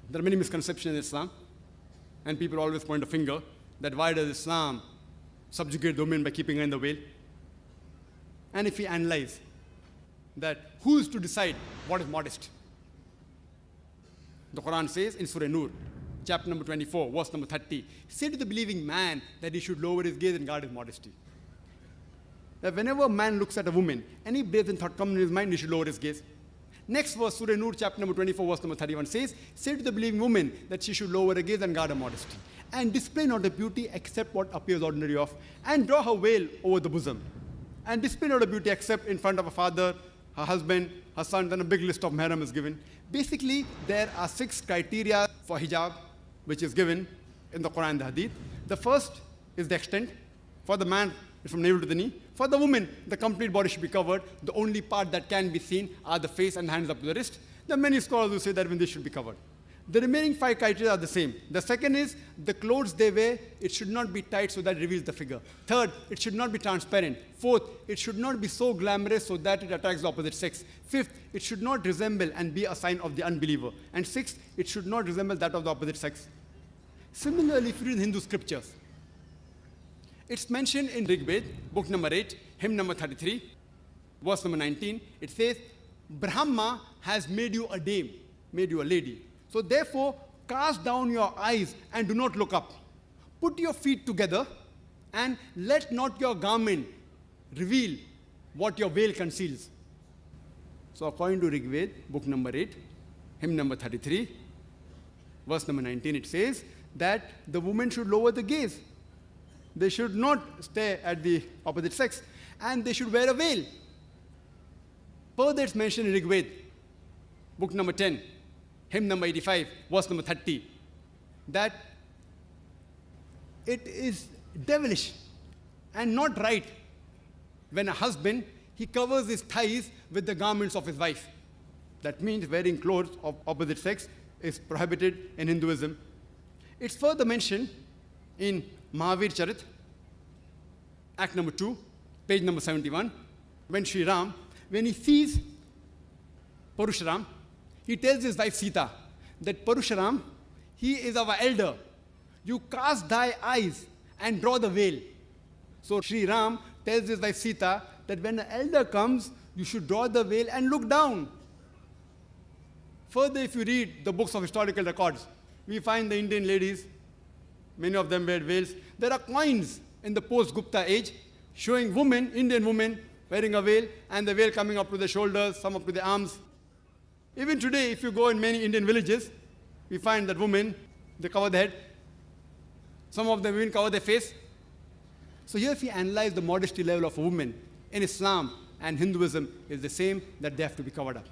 There are many misconceptions in Islam, and people always point a finger that why does Islam subjugate the women by keeping her in the veil? And if we analyze that, who is to decide what is modest? The Quran says in Surah Nur, chapter number 24, verse number 30, say to the believing man that he should lower his gaze and guard his modesty. That whenever a man looks at a woman, any brazen thought comes in his mind, he should lower his gaze. Next verse, Surah Nur, chapter number 24, verse number 31 says, say to the believing woman that she should lower her gaze and guard her modesty, and display not her beauty except what appears ordinary of, and draw her veil over the bosom, and display not her beauty except in front of her father, her husband, her son. Then a big list of mahram is given. Basically, there are 6 criteria for hijab, which is given in the Quran and the Hadith. The first is the extent. For the man, it's from navel to the knee. For the woman, the complete body should be covered. The only part that can be seen are the face and hands up to the wrist. There are many scholars who say that even this should be covered. The remaining 5 criteria are the same. The second is the clothes they wear, it should not be tight so that it reveals the figure. Third, it should not be transparent. Fourth, it should not be so glamorous so that it attracts the opposite sex. Fifth, it should not resemble and be a sign of the unbeliever. And sixth, it should not resemble that of the opposite sex. Similarly, if you read Hindu scriptures, it's mentioned in Rig-Ved, book number 8, hymn number 33, verse number 19. It says, Brahma has made you a dame, made you a lady. So therefore, cast down your eyes and do not look up. Put your feet together and let not your garment reveal what your veil conceals. So according to Rig-Ved, book number 8, hymn number 33, verse number 19, it says that the woman should lower the gaze. They should not stare at the opposite sex, and they should wear a veil. Further, it's mentioned in Rig-Ved, book number 10, hymn number 85, verse number 30, that it is devilish and not right when a husband, he covers his thighs with the garments of his wife. That means wearing clothes of opposite sex is prohibited in Hinduism. It's further mentioned in Mahavir Charit, Act number 2, page number 71, when Sri Ram, when he sees Parusharam, he tells his wife Sita that Parusharam, he is our elder. You cast thy eyes and draw the veil. So Sri Ram tells his wife Sita that when an elder comes, you should draw the veil and look down. Further, if you read the books of historical records, we find the Indian ladies, many of them wear veils. There are coins in the post-Gupta age showing women, Indian women, wearing a veil and the veil coming up to the shoulders, some up to the arms. Even today, if you go in many Indian villages, we find that women, they cover their head. Some of them even cover their face. So here if we analyze the modesty level of a woman in Islam and Hinduism is the same, that they have to be covered up.